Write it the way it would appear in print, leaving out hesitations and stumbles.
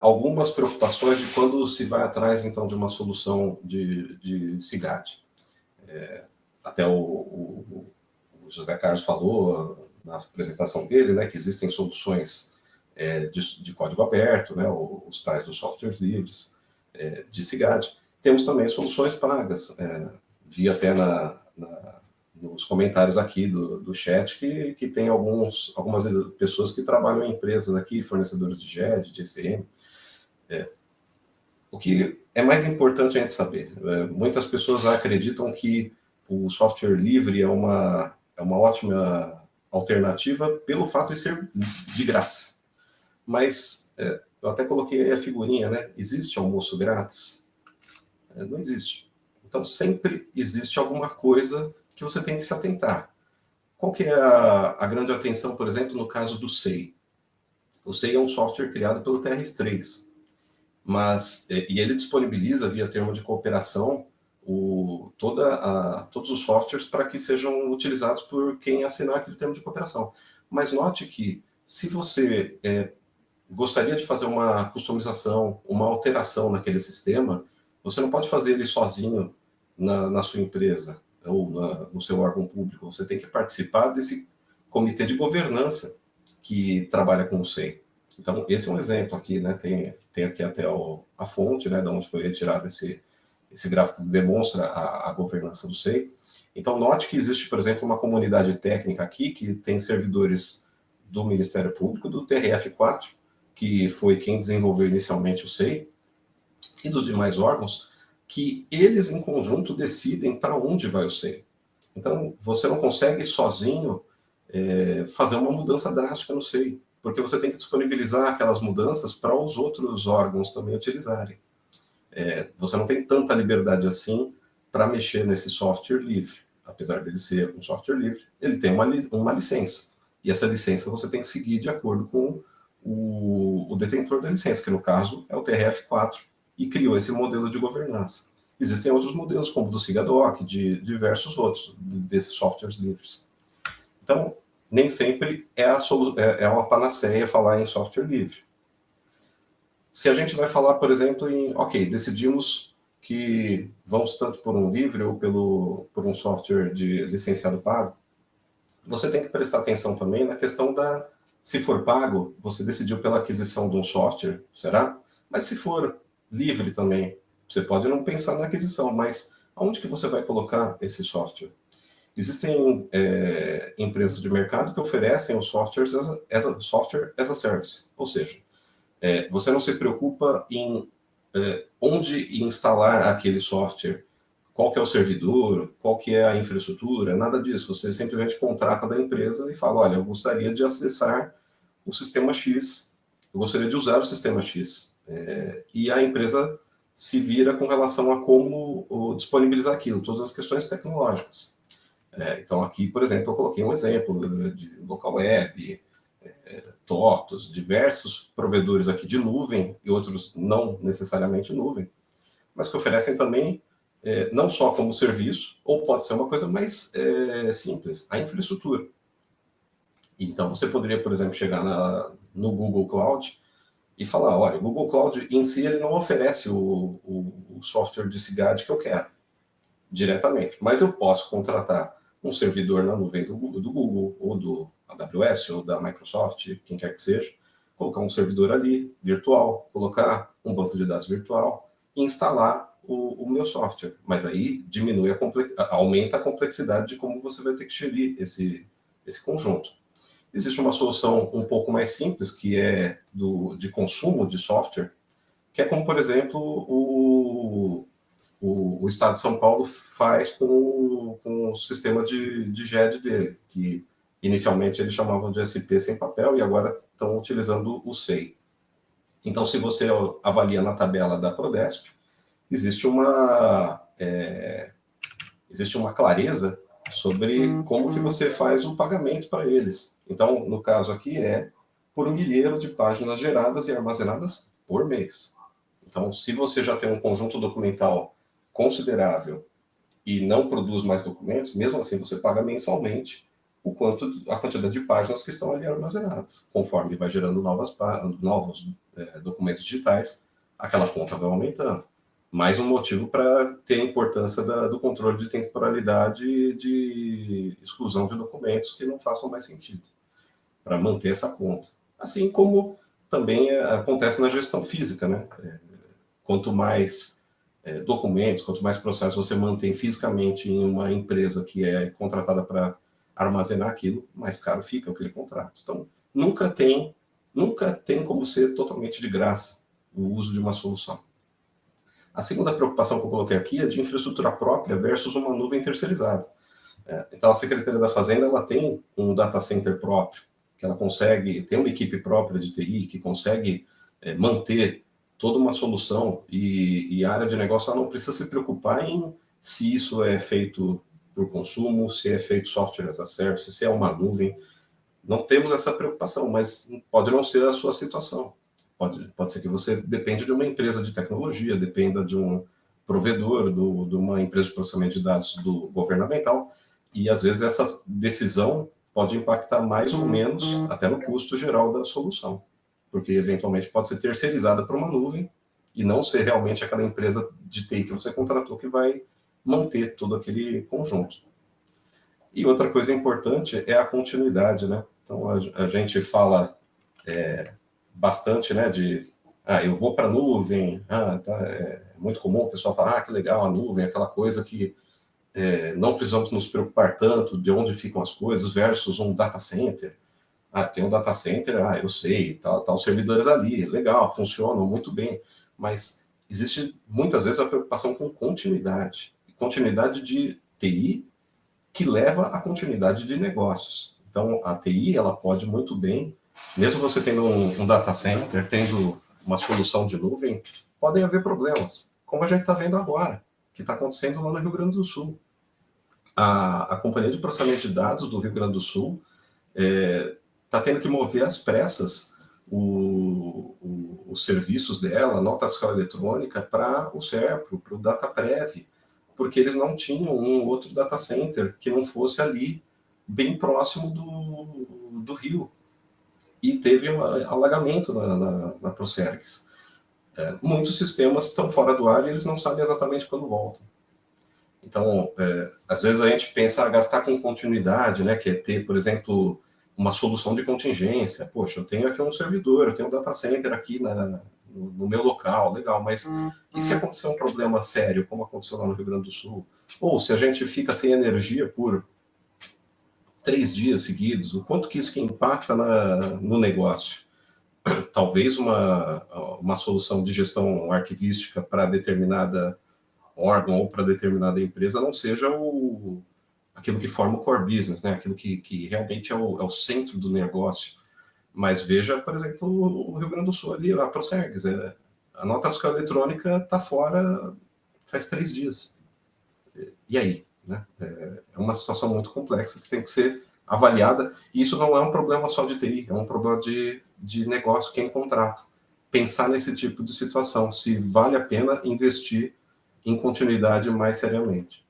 algumas preocupações de quando se vai atrás, então, de uma solução de CIGAD. Até o José Carlos falou na apresentação dele, né, que existem soluções de código aberto, né, os tais dos softwares livres de CIGAD. Temos também soluções pagas. Vi até nos comentários aqui do chat que tem algumas pessoas que trabalham em empresas aqui, fornecedores de GED, de ECM. O que é mais importante a gente saber, muitas pessoas acreditam que o software livre é uma ótima alternativa pelo fato de ser de graça. Mas eu até coloquei aí a figurinha, né? Existe almoço grátis? Não existe. Então sempre existe alguma coisa que você tem que se atentar. Qual que é a grande atenção, por exemplo, no caso do SEI? O SEI é um software criado pelo TRF3, e ele disponibiliza via termo de cooperação todos os softwares para que sejam utilizados por quem assinar aquele termo de cooperação. Mas note que se você gostaria de fazer uma customização, uma alteração naquele sistema, você não pode fazer ele sozinho na sua empresa ou no seu órgão público. Você tem que participar desse comitê de governança que trabalha com o SEI. Então, esse é um exemplo aqui, né? Tem aqui até a fonte, né, de onde foi retirado esse gráfico que demonstra a governança do SEI. Então, note que existe, por exemplo, uma comunidade técnica aqui que tem servidores do Ministério Público, do TRF4, que foi quem desenvolveu inicialmente o SEI, e dos demais órgãos, que eles, em conjunto, decidem para onde vai o SEI. Então, você não consegue sozinho fazer uma mudança drástica no SEI, porque você tem que disponibilizar aquelas mudanças para os outros órgãos também utilizarem. Você não tem tanta liberdade assim para mexer nesse software livre. Apesar dele ser um software livre, ele tem uma licença. E essa licença você tem que seguir de acordo com o detentor da licença, que no caso é o TRF4, e criou esse modelo de governança. Existem outros modelos, como o do Cigadoc, de diversos outros desses softwares livres. Então, nem sempre é uma panaceia falar em software livre. Se a gente vai falar, por exemplo, decidimos que vamos tanto por um livre ou por um software de licenciado pago, você tem que prestar atenção também na questão se for pago, você decidiu pela aquisição de um software, será? Mas se for livre também, você pode não pensar na aquisição, mas aonde que você vai colocar esse software? Existem empresas de mercado que oferecem os softwares software as a service, ou seja, você não se preocupa em onde instalar aquele software, qual que é o servidor, qual que é a infraestrutura, nada disso. Você simplesmente contrata da empresa e fala, olha, eu gostaria de acessar o sistema X, eu gostaria de usar o sistema X. E a empresa se vira com relação a como disponibilizar aquilo, todas as questões tecnológicas. Então aqui, por exemplo, eu coloquei um exemplo de local web, TOTOS, diversos provedores aqui de nuvem e outros não necessariamente nuvem, mas que oferecem também não só como serviço, ou pode ser uma coisa mais simples, a infraestrutura. Então você poderia, por exemplo, chegar no Google Cloud e falar, olha, o Google Cloud em si ele não oferece o software de CIGAD que eu quero diretamente, mas eu posso contratar um servidor na nuvem do Google, ou do AWS, ou da Microsoft, quem quer que seja, colocar um servidor ali, virtual, colocar um banco de dados virtual e instalar o meu software. Mas aí aumenta a complexidade de como você vai ter que gerir esse conjunto. Existe uma solução um pouco mais simples, que é de consumo de software, que é como, por exemplo, o Estado de São Paulo faz com o sistema de GED dele, que inicialmente eles chamavam de SP sem papel e agora estão utilizando o SEI. Então, se você avalia na tabela da Prodesp, existe uma clareza sobre como que você faz o pagamento para eles. Então, no caso aqui, por um milheiro de páginas geradas e armazenadas por mês. Então, se você já tem um conjunto documental considerável e não produz mais documentos, mesmo assim você paga mensalmente a quantidade de páginas que estão ali armazenadas. Conforme vai gerando novos documentos digitais, aquela conta vai aumentando. Mais um motivo para ter a importância do controle de temporalidade e de exclusão de documentos que não façam mais sentido, para manter essa conta. Assim como também acontece na gestão física, né? Quanto mais documentos, quanto mais processos você mantém fisicamente em uma empresa que é contratada para armazenar aquilo, mais caro fica aquele contrato. Então, nunca tem como ser totalmente de graça o uso de uma solução. A segunda preocupação que eu coloquei aqui é de infraestrutura própria versus uma nuvem terceirizada. Então, a Secretaria da Fazenda ela tem um data center próprio, que ela consegue, tem uma equipe própria de TI que consegue manter toda uma solução e a área de negócio ela não precisa se preocupar em se isso é feito por consumo, se é feito software as a service, se é uma nuvem. Não temos essa preocupação, mas pode não ser a sua situação. Pode ser que você depende de uma empresa de tecnologia, dependa de um provedor, de uma empresa de processamento de dados do governamental, e às vezes essa decisão pode impactar mais ou menos até no custo geral da solução, porque eventualmente pode ser terceirizada para uma nuvem e não ser realmente aquela empresa de TI que você contratou que vai manter todo aquele conjunto. E outra coisa importante é a continuidade, né? Então a gente fala bastante, né, eu vou para a nuvem, é muito comum o pessoal falar, que legal, a nuvem, aquela coisa que não precisamos nos preocupar tanto de onde ficam as coisas versus um data center. Tem um data center, eu sei, tá os servidores ali, legal, funcionam muito bem, mas existe muitas vezes a preocupação com continuidade de TI que leva à continuidade de negócios. Então, a TI, ela pode muito bem, mesmo você tendo um data center, tendo uma solução de nuvem, podem haver problemas, como a gente está vendo agora, que está acontecendo lá no Rio Grande do Sul. A Companhia de Processamento de Dados do Rio Grande do Sul está tendo que mover às pressas os serviços dela, a nota fiscal eletrônica, para o SERPRO, para o DataPrev, porque eles não tinham um outro data center que não fosse ali, bem próximo do rio. E teve um alagamento na Procergs. Muitos sistemas estão fora do ar e eles não sabem exatamente quando voltam. Então, às vezes a gente pensa gastar com continuidade, né, que é ter, por exemplo, uma solução de contingência. Poxa, eu tenho aqui um servidor, eu tenho um data center aqui no meu local, legal, mas e se acontecer um problema sério, como aconteceu lá no Rio Grande do Sul? Ou se a gente fica sem energia por 3 dias seguidos, o quanto que isso que impacta no negócio? Talvez uma solução de gestão arquivística para determinada órgão ou para determinada empresa não seja aquilo que forma o core business, né? Aquilo que realmente é o centro do negócio. Mas veja, por exemplo, o Rio Grande do Sul ali, a Procergs, a nota fiscal eletrônica está fora faz 3 dias. E aí? Né? É uma situação muito complexa que tem que ser avaliada, e isso não é um problema só de TI, é um problema de negócio, quem contrata. Pensar nesse tipo de situação, se vale a pena investir em continuidade mais seriamente.